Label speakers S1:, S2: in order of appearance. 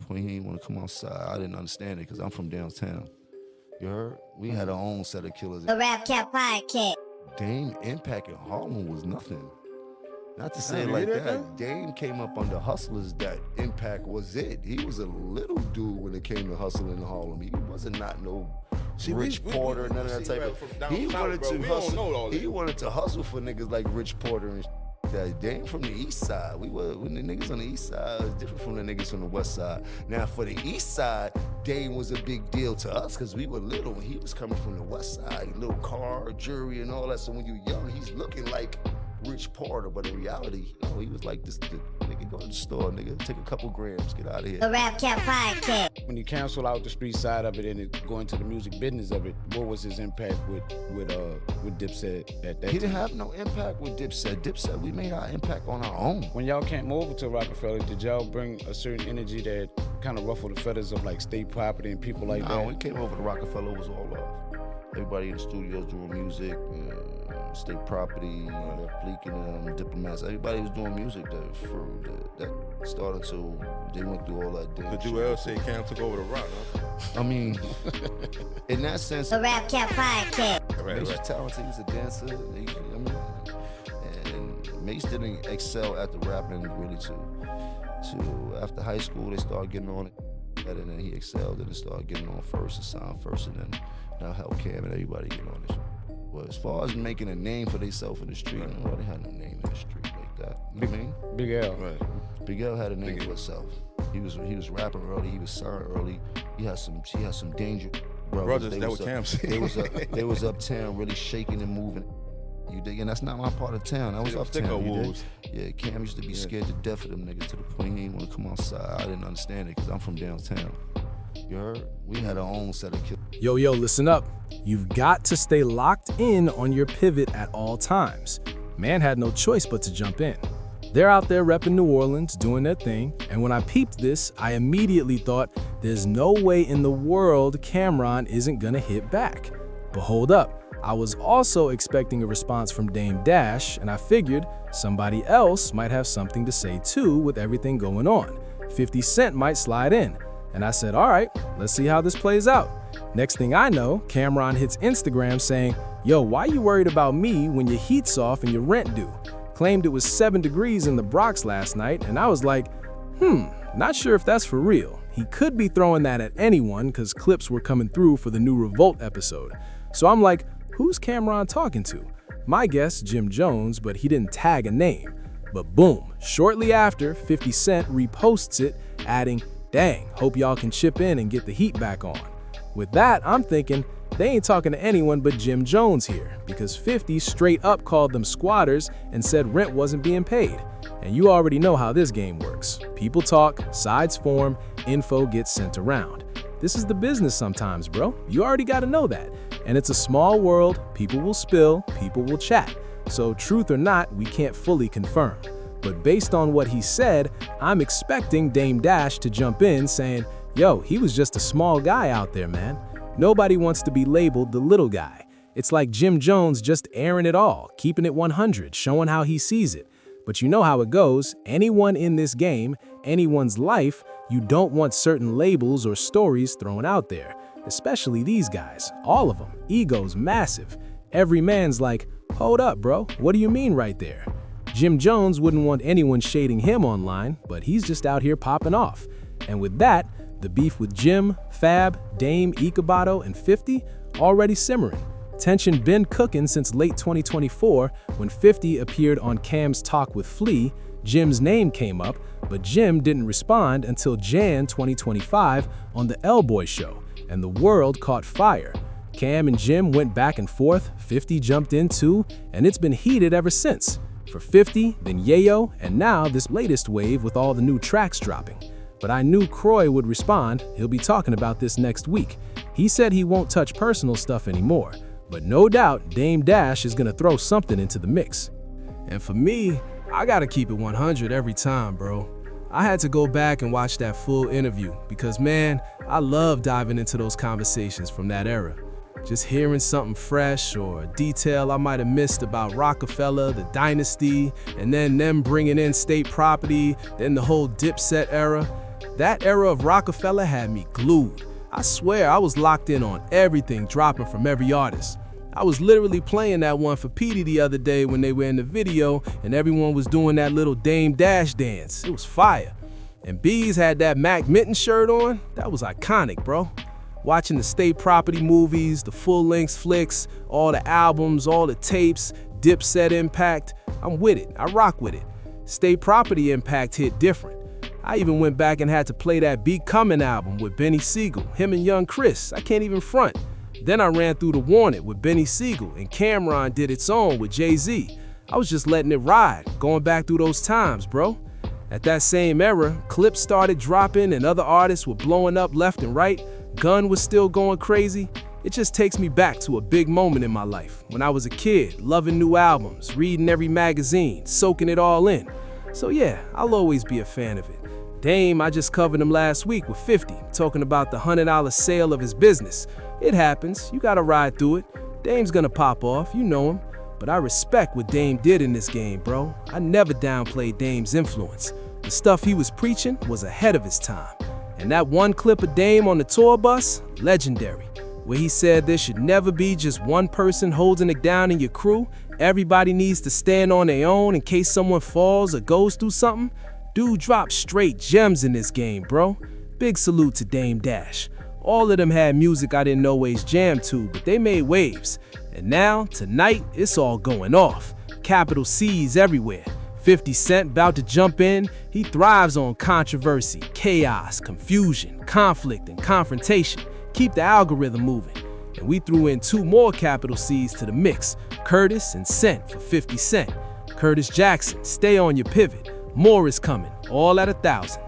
S1: point he didn't want to come outside. I didn't understand it because I'm from downtown. You heard? We had our own set of killers.
S2: The Rap Cat Podcast.
S1: Dame impact in Harlem was nothing. Not to say it like that. Dame came up under hustlers that impact was it. He was a little dude when it came to hustling in Harlem. He wasn't not no Rich Porter, none of that type of. He wanted to hustle. He wanted to hustle for niggas like Rich Porter and that. Dame from the east side. When the niggas on the east side is different from the niggas from the west side. Now for the east side, Dame was a big deal to us because we were little when he was coming from the west side. Little car, jewelry, and all that. So when you're young, he's looking like Rich Porter, but in reality, he was like this nigga, go to the store, nigga, take a couple grams, get out of here.
S2: The Rap Cat Podcast.
S3: When you cancel out the street side of it and go into the music business of it, what was his impact with Dipset at that time?
S1: He didn't have no impact with Dipset. Dipset, we made our impact on our own.
S3: When y'all came over to Rockefeller, did y'all bring a certain energy that kind of ruffled the feathers of like state property and people like that?
S1: When we came over to Rockefeller, it was all love. Everybody in the studios doing music, state property, Bleak and diplomats. Everybody was doing music that started to, they went through all that damn
S4: shit. The Jewel said Cam took over the rock, huh?
S1: I mean, in that sense.
S2: The Rap Cat Podcast.
S1: Mace was talented, he was a dancer. And Mace didn't excel at the rapping really to after high school, they started getting on it. And then he excelled and started getting on first and signed first, and then now helped Cam and everybody get on this. But as far as making a name for themselves in the street, nobody had no name in the street like that. You know what I mean?
S3: Big L.
S1: Right. Big L had a name for himself. He was rapping early, he was signed early. He had some danger brothers.
S4: That was Cam said.
S1: They was uptown really shaking and moving. You dig? And that's not my part of town. I was uptown. Yeah, Cam used to be scared to death of them niggas to the point he didn't want to come outside. I didn't understand it because I'm from downtown. You heard? We had our own set of killers.
S5: Yo, listen up. You've got to stay locked in on your pivot at all times. Man had no choice but to jump in. They're out there repping New Orleans, doing their thing, and when I peeped this, I immediately thought, there's no way in the world Cameron isn't gonna hit back. But hold up. I was also expecting a response from Dame Dash, and I figured somebody else might have something to say too with everything going on. 50 Cent might slide in. And I said, all right, let's see how this plays out. Next thing I know, Cameron hits Instagram saying, yo, why you worried about me when your heat's off and your rent due? Claimed it was 7 degrees in the Bronx last night, and I was like, not sure if that's for real. He could be throwing that at anyone because clips were coming through for the new Revolt episode. So I'm like, who's Cameron talking to? My guess, Jim Jones, but he didn't tag a name. But boom, shortly after, 50 Cent reposts it, adding, dang, hope y'all can chip in and get the heat back on. With that, I'm thinking, they ain't talking to anyone but Jim Jones here, because 50 straight up called them squatters and said rent wasn't being paid. And you already know how this game works. People talk, sides form, info gets sent around. This is the business sometimes, bro. You already gotta know that. And it's a small world, people will spill, people will chat. So truth or not, we can't fully confirm. But based on what he said, I'm expecting Dame Dash to jump in saying, yo, he was just a small guy out there, man. Nobody wants to be labeled the little guy. It's like Jim Jones just airing it all, keeping it 100, showing how he sees it. But you know how it goes. Anyone in this game, anyone's life, you don't want certain labels or stories thrown out there. Especially these guys, all of them, egos massive. Every man's like, hold up, bro, what do you mean right there? Jim Jones wouldn't want anyone shading him online, but he's just out here popping off. And with that, the beef with Jim, Fab, Dame, Ikabato, and 50 already simmering. Tension been cooking since late 2024 when 50 appeared on Cam's Talk with Flea. Jim's name came up, but Jim didn't respond until Jan 2025 on the L-Boy Show, and the world caught fire. Cam and Jim went back and forth, 50 jumped in too, and it's been heated ever since. For 50, then Yayo, and now this latest wave with all the new tracks dropping. But I knew Croy would respond. He'll be talking about this next week. He said he won't touch personal stuff anymore, but no doubt Dame Dash is gonna throw something into the mix. And for me, I gotta keep it 100 every time, bro. I had to go back and watch that full interview because, man, I love diving into those conversations from that era. Just hearing something fresh or a detail I might have missed about Rockefeller, the dynasty, and then them bringing in state property, then the whole Dipset era. That era of Rockefeller had me glued. I swear I was locked in on everything dropping from every artist. I was literally playing that one for Petey the other day when they were in the video and everyone was doing that little Dame Dash dance. It was fire. And Bees had that Mac Mitten shirt on. That was iconic, bro. Watching the State Property movies, the full-length flicks, all the albums, all the tapes, Dipset Impact. I'm with it. I rock with it. State Property Impact hit different. I even went back and had to play that Be Comin' album with Benny Siegel, him and Young Chris. I can't even front. Then I ran through The Wanted with Benny Siegel, and Cameron did its own with Jay-Z. I was just letting it ride, going back through those times, bro. At that same era, clips started dropping and other artists were blowing up left and right. Gun was still going crazy. It just takes me back to a big moment in my life, when I was a kid, loving new albums, reading every magazine, soaking it all in. So yeah, I'll always be a fan of it. Dame, I just covered him last week with 50, talking about the $100 sale of his business. It happens, you gotta ride through it. Dame's gonna pop off, you know him. But I respect what Dame did in this game, bro. I never downplayed Dame's influence. The stuff he was preaching was ahead of his time. And that one clip of Dame on the tour bus, legendary, where he said there should never be just one person holding it down in your crew. Everybody needs to stand on their own in case someone falls or goes through something. Dude dropped straight gems in this game, bro. Big salute to Dame Dash. All of them had music I didn't always jam to, but they made waves. And now, tonight, it's all going off. Capital C's everywhere. 50 Cent about to jump in. He thrives on controversy, chaos, confusion, conflict, and confrontation. Keep the algorithm moving. And we threw in 2 more capital C's to the mix, Curtis and Cent for 50 Cent. Curtis Jackson, stay on your pivot. More is coming, all at 1,000.